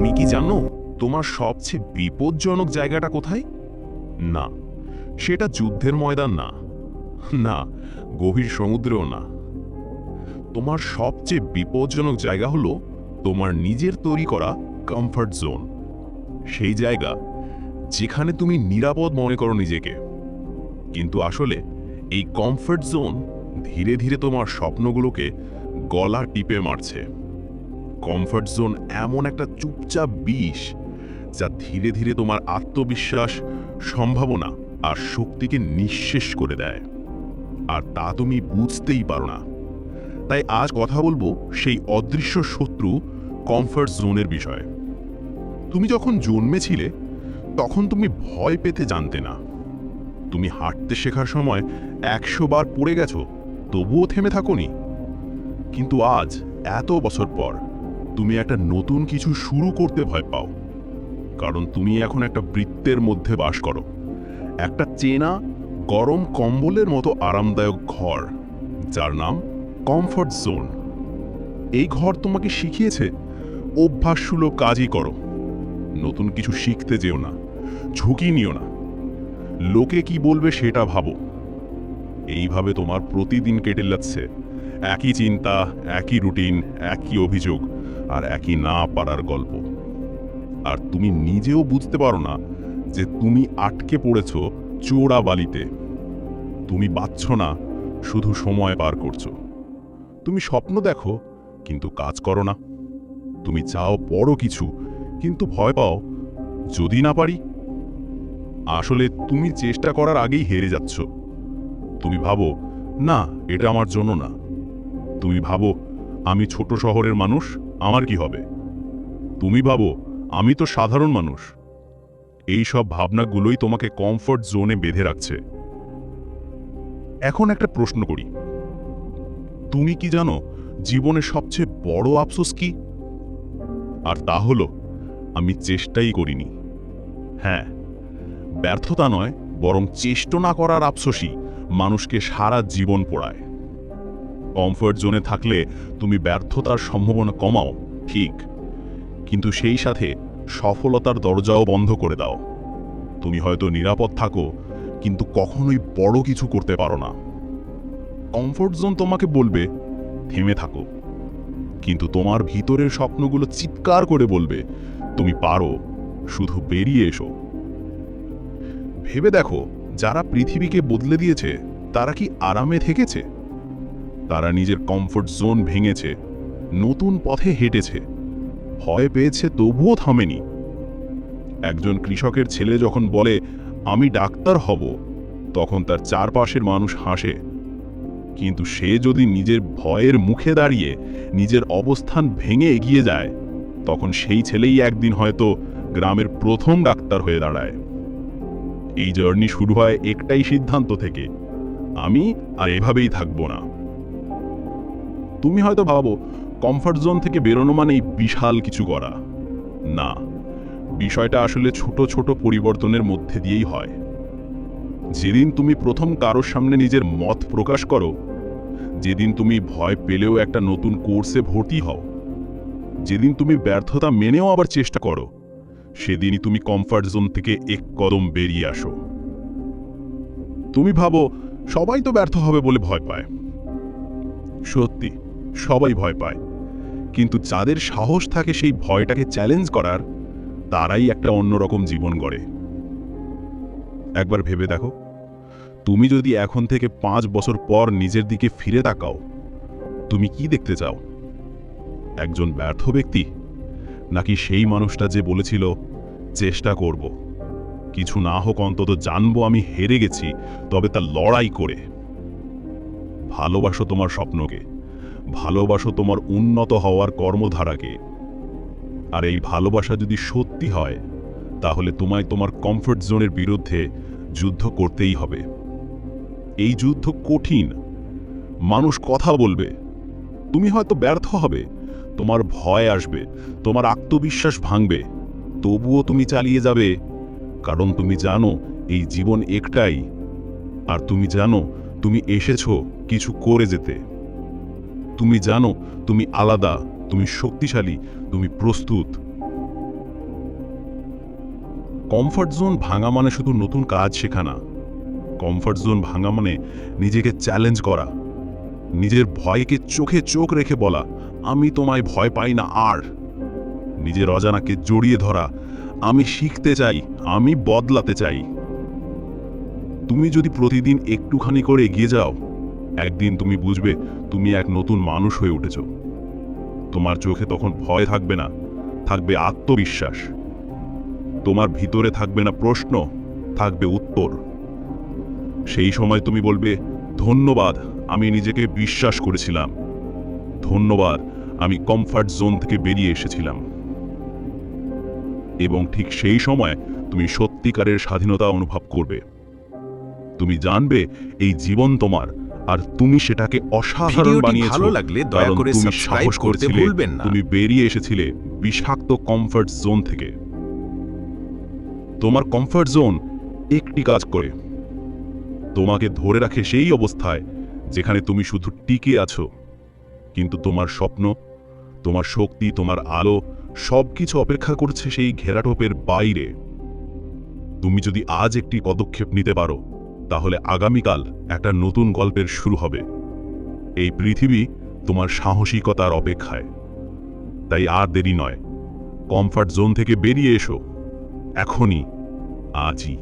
তুমি কি জানো তোমার সবচেয়ে বিপজ্জনক জায়গাটা কোথায়? না, সেটা যুদ্ধের ময়দান না, না গভীর সমুদ্রেও না। তোমার সবচেয়ে বিপজ্জনক জায়গা হলো তোমার নিজের তৈরি করা কমফর্ট জোন। সেই জায়গা যেখানে তুমি নিরাপদ মনে করো নিজেকে, কিন্তু আসলে এই কমফর্ট জোন ধীরে ধীরে তোমার স্বপ্নগুলোকে গলা টিপে মারছে। কমফর্ট জোন এমন একটা চুপচাপ বিষ যা ধীরে ধীরে তোমার আত্মবিশ্বাস, সম্ভাবনা আর শক্তিকে নিঃশেষ করে দেয়, আর তা তুমি বুঝতেই পারো না। তাই আজ কথা বলবো সেই অদৃশ্য শত্রু কমফর্ট জোনের বিষয়ে। তুমি যখন জন্মেছিলে তখন তুমি ভয় পেতে জানতে না। তুমি হাঁটতে শেখার সময় 100 বার পড়ে গেছো, তবুও থেমে থাকোনি। কিন্তু আজ এত বছর পর তুমি একটা নতুন কিছু শুরু করতে ভয় পাও, কারণ তুমি এখন একটা বৃত্তের মধ্যে বাস করো, একটা চেনা গরম কম্বলের মতো আরামদায়ক ঘর, যার নাম কমফর্ট জোন। এই ঘর তোমাকে শিখিয়েছে অভ্যাসসুলভ কাজই করো, নতুন কিছু শিখতে যেও না, ঝুঁকি নিও না, লোকে কি বলবে সেটা ভাবো। এইভাবে তোমার প্রতিদিন কেটে যাচ্ছে একই চিন্তা, একই রুটিন, একই অভিযোগ আর একই না পারার গল্প। আর তুমি নিজেও বুঝতে পারো না যে তুমি আটকে পড়েছ চোরা বালিতে। তুমি বাঁচছ না, শুধু সময় পার করছো। তুমি স্বপ্ন দেখো কিন্তু কাজ করো না। তুমি চাও বড় কিছু কিন্তু ভয় পাও যদি না পারি। আসলে তুমি চেষ্টা করার আগেই হেরে যাচ্ছ। তুমি ভাবো না, এটা আমার জন্য না। তুমি ভাবো আমি ছোট শহরের মানুষ, আমার কি হবে। তুমি ভাবো আমি তো সাধারণ মানুষ। এই সব ভাবনাগুলোই তোমাকে কমফর্ট জোনে বেঁধে রাখছে। এখন একটা প্রশ্ন করি, তুমি কি জানো জীবনের সবচেয়ে বড় আফসোস কি? আর তা হলো আমি চেষ্টাই করিনি। হ্যাঁ, ব্যর্থতা নয়, বরং চেষ্টা না করার আফসোসই মানুষকে সারা জীবন পোড়ায়। কমফর্ট জোনে থাকলে তুমি ব্যর্থতার সম্ভাবনা কমাও, ঠিক, কিন্তু সেই সাথে সফলতার দরজাও বন্ধ করে দাও। তুমি হয়তো নিরাপদ থাকো কিন্তু কখনোই বড় কিছু করতে পারো না। কমফর্ট জোন তোমাকে বলবে থেমে থাকো, কিন্তু তোমার ভিতরের স্বপ্নগুলো চিৎকার করে বলবে তুমি পারো, শুধু বেরিয়ে এসো। ভেবে দেখো, যারা পৃথিবীকে বদলে দিয়েছে তারা কি আরামে থেকেছে? তারা নিজের কমফর্ট জোন ভেঙেছে, নতুন পথে হেঁটেছে, ভয় পেয়েছে তবুও থামেনি। একজন কৃষকের ছেলে যখন বলে আমি ডাক্তার হব, তখন তার চারপাশের মানুষ হাসে। কিন্তু সে যদি নিজের ভয়ের মুখে দাঁড়িয়ে নিজের অবস্থান ভেঙে এগিয়ে যায়, তখন সেই ছেলেই একদিন হয়তো গ্রামের প্রথম ডাক্তার হয়ে দাঁড়ায়। এই জার্নি শুরু হয় একটাই সিদ্ধান্ত থেকে, আমি আর এভাবেই থাকবো না। তুমি হয়তো ভাবো কমফর্ট জোন থেকে বেরোনো মানেই বিশাল কিছু করা। না, বিষয়টা আসলে ছোট ছোট পরিবর্তনের মধ্যে দিয়েই হয়। যেদিন তুমি প্রথম কারোর সামনে নিজের মত প্রকাশ করো, যেদিন তুমি ভয় পেলেও একটা নতুন কোর্সে ভর্তি হও, যেদিন তুমি ব্যর্থতা মেনেও আবার চেষ্টা করো, সেদিনই তুমি কমফর্ট জোন থেকে এক কদম বেরিয়ে আসো। তুমি ভাবো সবাই তো ব্যর্থ হবে বলে ভয় পায়। সত্যি, সবাই ভয় পায়, কিন্তু যাদের সাহস থাকে সেই ভয়টাকে চ্যালেঞ্জ করার, তারাই একটা অন্যরকম জীবন গড়ে। একবার ভেবে দেখো, তুমি যদি এখন থেকে 5 বছর পর নিজের দিকে ফিরে তাকাও, তুমি কি দেখতে চাও? একজন ব্যর্থ ব্যক্তি, নাকি সেই মানুষটা যে বলেছিল চেষ্টা করব, কিছু না হোক অন্তত জানবো আমি হেরে গেছি, তবে তা লড়াই করে? ভালোবাসো তোমার স্বপ্নকে, ভালোবাসো তোমার উন্নত হওয়ার কর্মধারাকে। আর এই ভালোবাসা যদি সত্যি হয়, তাহলে তোমায় তোমার কমফর্ট জোনের বিরুদ্ধে যুদ্ধ করতেই হবে। এই যুদ্ধ কঠিন, মানুষ কথা বলবে, তুমি হয়তো ব্যর্থ হবে, তোমার ভয় আসবে, তোমার আত্মবিশ্বাস ভাঙবে, তবুও তুমি চালিয়ে যাবে, কারণ তুমি জানো এই জীবন একটাই, আর তুমি জানো তুমি এসেছো কিছু করে যেতে। তুমি জানো তুমি আলাদা, তুমি শক্তিশালী, তুমি প্রস্তুত। কমফর্ট জোন ভাঙা মানে শুধু নতুন কাজ শেখা না। কমফর্ট জোন ভাঙা মানে নিজেকে চ্যালেঞ্জ করা, নিজের ভয়কে চোখে চোখ রেখে বলা, আমি তোমায় ভয় পাই না। আর নিজের অজানাকে জড়িয়ে ধরা, আমি শিখতে চাই, আমি বদলাতে চাই। তুমি যদি প্রতিদিন একটুখানি করে এগিয়ে যাও, একদিন তুমি বুঝবে তুমি এক নতুন মানুষ হয়ে উঠেছ। তোমার চোখে তখন ভয় থাকবে না, থাকবে আত্মবিশ্বাস। তোমার ভিতরে থাকবে না প্রশ্ন, থাকবে উত্তর। সেই সময় তুমি বলবে, ধন্যবাদ, আমি নিজেকে বিশ্বাস করেছিলাম। ধন্যবাদ, আমি কমফর্ট জোন থেকে বেরিয়ে এসেছিলাম। এবং ঠিক সেই সময় তুমি সত্যিকারের স্বাধীনতা অনুভব করবে। তুমি জানবে এই জীবন তোমার, আর তুমি সেটাকে অসাধারণ ভিডিওটি বানিয়েছো। ভালো লাগলে দয়া কারণ করে তুমি সাবস্ক্রাইব সাহস করতে করেছিলে, ভুলবেন না। তুমি বেরিয়ে এসেছিলে বিষাক্ত কমফর্ট জোন থেকে। তোমার কমফর্ট জোন একটি কাজ করে, তোমাকে ধরে রাখে সেই অবস্থায় যেখানে তুমি শুধু টিকে আছো। কিন্তু তোমার স্বপ্ন, তোমার শক্তি, তোমার আলো সবকিছু অপেক্ষা করছে সেই ঘেরাটোপের বাইরে। তুমি যদি আজ একটি পদক্ষেপ নিতে পারো, তাহলে আগামীকাল একটা নতুন গল্পের শুরু হবে। এই পৃথিবী তোমার সাহসিকতার অপেক্ষায়। তাই আর দেরি নয়, কমফর্ট জোন থেকে বেরিয়ে এসো, এখনই, আজই।